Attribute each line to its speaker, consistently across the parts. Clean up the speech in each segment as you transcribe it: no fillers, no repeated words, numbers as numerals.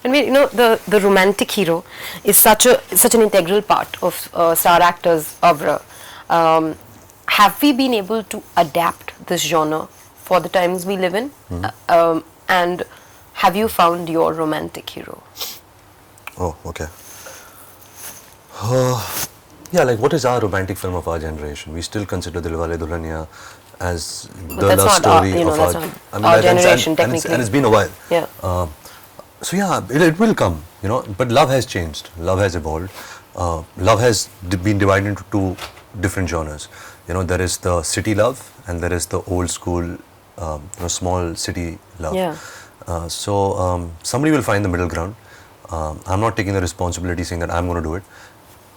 Speaker 1: And the romantic hero is such an integral part of star actors' oeuvre. Have we been able to adapt this genre for the times we live in? And have you found your romantic hero?
Speaker 2: Oh, okay. Yeah, like what is our romantic film of our generation? We still consider Dilwale Dulhaniya as the love story of
Speaker 1: our generation, technically.
Speaker 2: And it's been a while.
Speaker 1: Yeah.
Speaker 2: So yeah, it will come, but love has changed. Love has evolved. Love has been divided into two different genres. There is the city love and there is the old school, small city love.
Speaker 1: Yeah.
Speaker 2: So somebody will find the middle ground. I'm not taking the responsibility saying that I'm going to do it.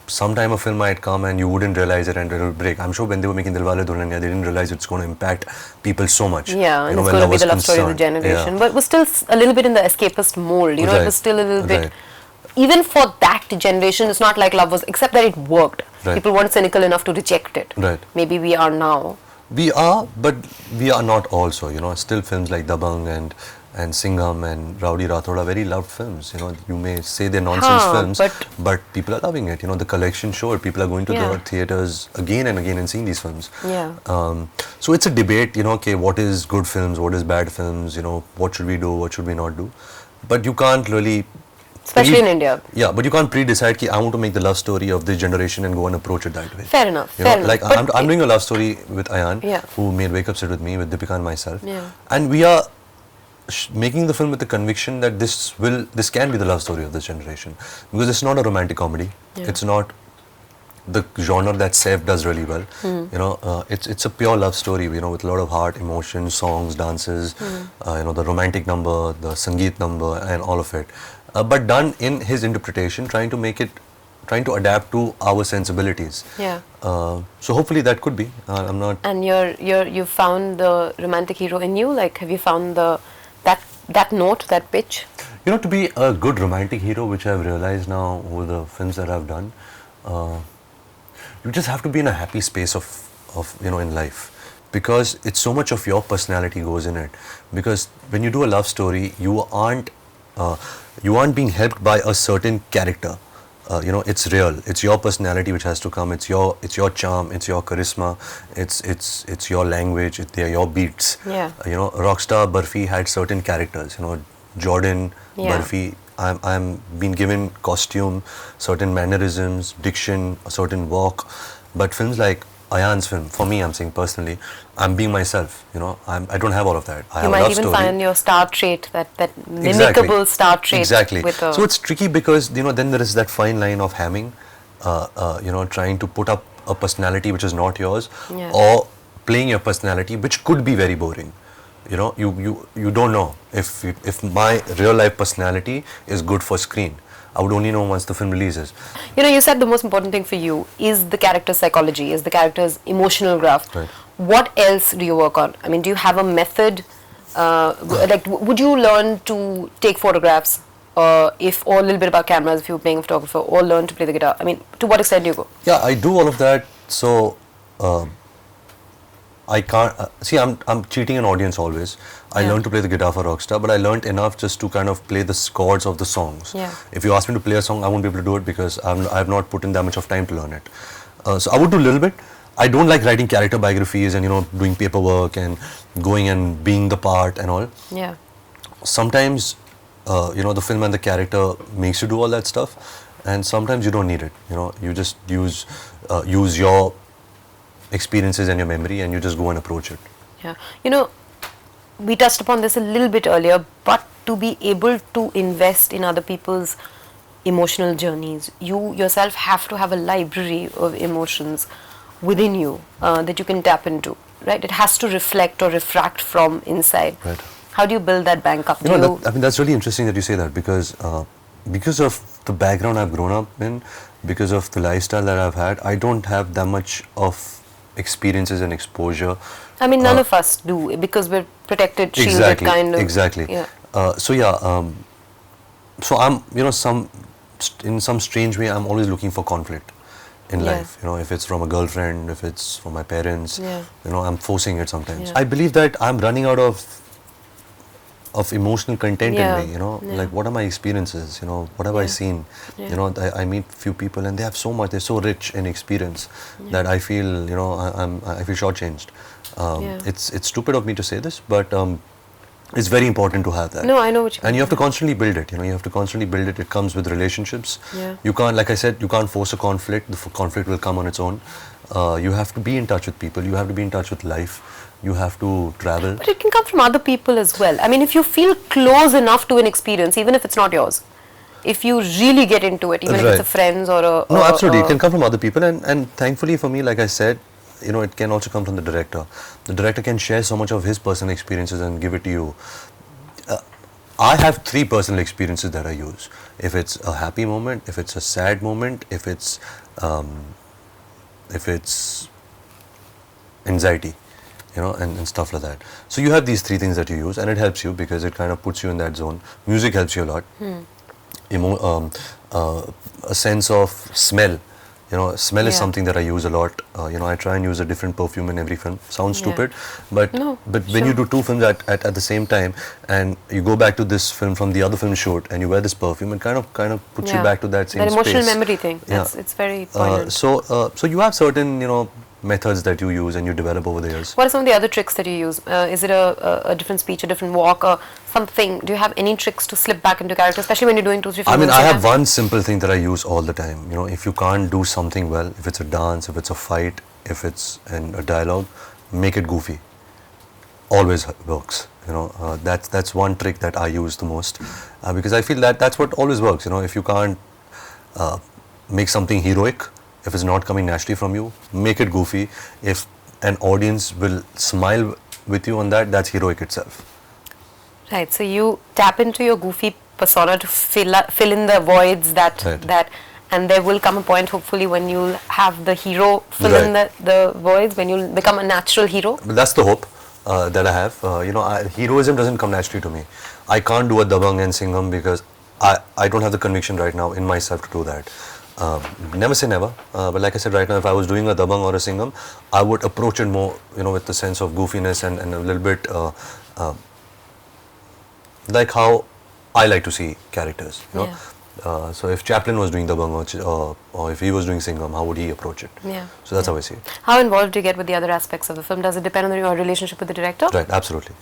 Speaker 2: Sometime a film might come and you wouldn't realize it and it will break. I'm sure when they were making Dilwale Dulhaniya, they didn't realize it's going to impact people so much.
Speaker 1: Yeah, and it's going to be the love story of the generation. Yeah. But it was still a little bit in the escapist mold. It was still a little bit. Even for that generation, it's not like love was, except that it worked.
Speaker 2: Right.
Speaker 1: People weren't cynical enough to reject it.
Speaker 2: Right.
Speaker 1: Maybe we are now.
Speaker 2: We are, but we are not also. Still films like Dabang and Singham and Rowdy Rathod are very loved films. You may say they're nonsense films, but people are loving it. The collection showed. People are going to the theatres again and again and seeing these films.
Speaker 1: Yeah.
Speaker 2: So it's a debate, okay, what is good films, what is bad films, what should we do, what should we not do. But you can't really...
Speaker 1: Especially in India.
Speaker 2: Yeah, but you can't pre-decide I want to make the love story of this generation and go and approach it that way.
Speaker 1: Fair enough. Fair enough.
Speaker 2: Like I'm doing a love story with Ayan, who made Wake Up Sit With Me, with Deepika and myself.
Speaker 1: Yeah.
Speaker 2: And we are making the film with the conviction that this can be the love story of this generation, because it's not a romantic comedy. It's not the genre that Saif does really well. It's a pure love story, with a lot of heart, emotion, songs, dances, the romantic number, the Sangeet number and all of it, but done in his interpretation, trying to adapt to our sensibilities.
Speaker 1: Yeah.
Speaker 2: So hopefully that could be. I'm not.
Speaker 1: And you found the romantic hero in you. Like, have you found that note, that pitch?
Speaker 2: To be a good romantic hero, which I've realized now over the films that I've done, you just have to be in a happy space of in life, because it's so much of your personality goes in it. Because when you do a love story, you aren't being helped by a certain character. It's real. It's your personality which has to come. It's your charm. It's your charisma. It's your language. They're your beats.
Speaker 1: Yeah.
Speaker 2: Rockstar Barfi had certain characters. Jordan, Barfi. I'm being given costume, certain mannerisms, diction, a certain walk. But films like Ayan's film, for me, I'm saying personally, I'm being myself. I don't have all of that. I have a love story. You might even
Speaker 1: find your star trait, that mimicable star trait.
Speaker 2: Exactly. So it's tricky because then there is that fine line of having, trying to put up a personality which is not yours, or playing your personality which could be very boring. You don't know if my real life personality is good for screen. I would only know once the film releases.
Speaker 1: You said the most important thing for you is the character's psychology, is the character's emotional graph.
Speaker 2: Right.
Speaker 1: What else do you work on? I mean, do you have a method? Would you learn to take photographs, or a little bit about cameras if you were playing a photographer, or learn to play the guitar? I mean, to what extent do you go?
Speaker 2: Yeah, I do all of that. So I can't see. I'm cheating an audience always. I learned to play the guitar for Rockstar, but I learned enough just to kind of play the chords of the songs.
Speaker 1: Yeah.
Speaker 2: If you ask me to play a song, I won't be able to do it because I've not put in that much of time to learn it. So I would do a little bit. I don't like writing character biographies and doing paperwork and going and being the part and all.
Speaker 1: Yeah.
Speaker 2: Sometimes the film and the character makes you do all that stuff, and sometimes you don't need it. You just use your experiences and your memory, and you just go and approach it.
Speaker 1: Yeah. We touched upon this a little bit earlier, but to be able to invest in other people's emotional journeys, you yourself have to have a library of emotions within you that you can tap into, right? It has to reflect or refract from inside.
Speaker 2: Right.
Speaker 1: How do you build that bank up?
Speaker 2: That's really interesting that you say that, because of the background I've grown up in, because of the lifestyle that I've had, I don't have that much of experiences and exposure.
Speaker 1: I mean, none of us do, because we're protected, shielded kind of.
Speaker 2: Exactly.
Speaker 1: Yeah.
Speaker 2: So I'm, in some strange way, I'm always looking for conflict in life. If it's from a girlfriend, if it's from my parents, I'm forcing it sometimes.
Speaker 1: Yeah.
Speaker 2: I believe that I'm running out of of emotional content
Speaker 1: Yeah.
Speaker 2: in me,
Speaker 1: Yeah.
Speaker 2: like what are my experiences, what have I seen,
Speaker 1: Yeah.
Speaker 2: I meet few people and they have so much, they're so rich in experience that I feel, I feel shortchanged.
Speaker 1: Yeah.
Speaker 2: It's stupid of me to say this, but it's very important to have that.
Speaker 1: No, I know what you mean.
Speaker 2: And you have to constantly build it, you have to constantly build it. It comes with relationships.
Speaker 1: Yeah.
Speaker 2: You can't, like I said, you can't force a conflict. The conflict will come on its own. You have to be in touch with people. You have to be in touch with life. You have to travel.
Speaker 1: But it can come from other people as well. I mean, if you feel close enough to an experience, even if it's not yours, if you really get into it, even if it's a friend's or a...
Speaker 2: No, absolutely. It can come from other people. And thankfully for me, like I said, it can also come from the director. The director can share so much of his personal experiences and give it to you. I have 3 personal experiences that I use. If it's a happy moment, if it's a sad moment, if it's anxiety, and stuff like that. So you have these 3 things that you use, and it helps you because it kind of puts you in that zone. Music helps you a lot. A sense of smell. Smell is something that I use a lot. I try and use a different perfume in every film. Sounds stupid, but when you do 2 films at the same time, and you go back to this film from the other film shoot, and you wear this perfume, it kind of puts you back to that same space.
Speaker 1: That emotional memory thing. It's very poignant.
Speaker 2: So you have certain methods that you use and you develop over the years.
Speaker 1: What are some of the other tricks that you use? Is it a different speech, a different walk, or something? Do you have any tricks to slip back into character, especially when you're doing 2, 3 films?
Speaker 2: I mean, I have one simple thing that I use all the time. If you can't do something well, if it's a dance, if it's a fight, if it's a dialogue, make it goofy. Always works. That's one trick that I use the most because I feel that that's what always works. If you can't make something heroic, if it's not coming naturally from you, make it goofy. If an audience will smile with you on that, that's heroic itself.
Speaker 1: Right. So you tap into your goofy persona to fill in the voids that and there will come a point, hopefully, when you'll have the hero fill in the voids, when you'll become a natural hero.
Speaker 2: But that's the hope that I have. Heroism doesn't come naturally to me. I can't do a dabang and singham because I don't have the conviction right now in myself to do that. Never say never, but like I said right now, if I was doing a dabang or a singham, I would approach it more, with the sense of goofiness and a little bit like how I like to see characters. So if Chaplin was doing dabang or if he was doing singham, how would he approach it? So that's how I see it.
Speaker 1: How involved do you get with the other aspects of the film? Does it depend on your relationship with the director?
Speaker 2: Right, absolutely,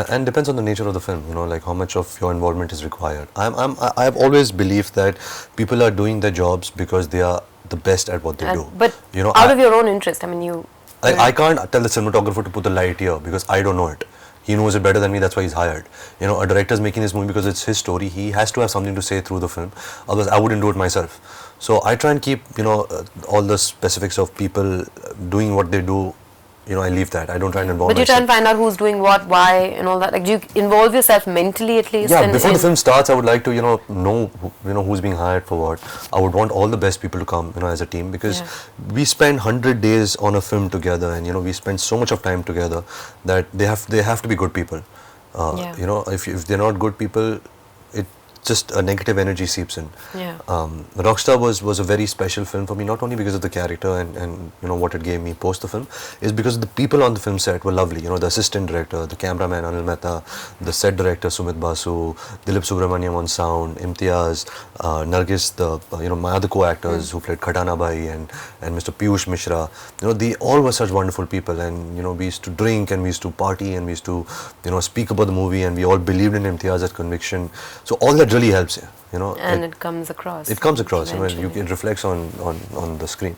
Speaker 2: and depends on the nature of the film. Like how much of your involvement is required. I've always believed that people are doing their jobs because they are the best at what they do.
Speaker 1: But out of your own interest, I mean,
Speaker 2: I can't tell the cinematographer to put the light here because I don't know it. He knows it better than me, that's why he's hired. A director's making this movie because it's his story. He has to have something to say through the film. Otherwise, I wouldn't do it myself. So I try and keep, all the specifics of people doing what they do. I leave that. I don't try and involve myself.
Speaker 1: But you try and find out who's doing what, why, and all that. Like, do you involve yourself mentally at least?
Speaker 2: Yeah, before the film starts, I would like to, know, who's being hired for what. I would want all the best people to come, as a team because we spend 100 days on a film together, and we spend so much of time together that they have to be good people. If they're not good people, just a negative energy seeps in. Rockstar was a very special film for me, not only because of the character and what it gave me post the film, is because the people on the film set were lovely. The assistant director, the cameraman Anil Mehta, the set director Sumit Basu, Dilip Subramaniam on sound, Imtiaz, Nargis, my other co-actors who played Khatana Bhai and Mr. Piyush Mishra. They all were such wonderful people, and we used to drink and we used to party and we used to speak about the movie, and we all believed in Imtiaz's conviction. So all that really helps you,
Speaker 1: and it comes across.
Speaker 2: It comes across, it reflects on the screen.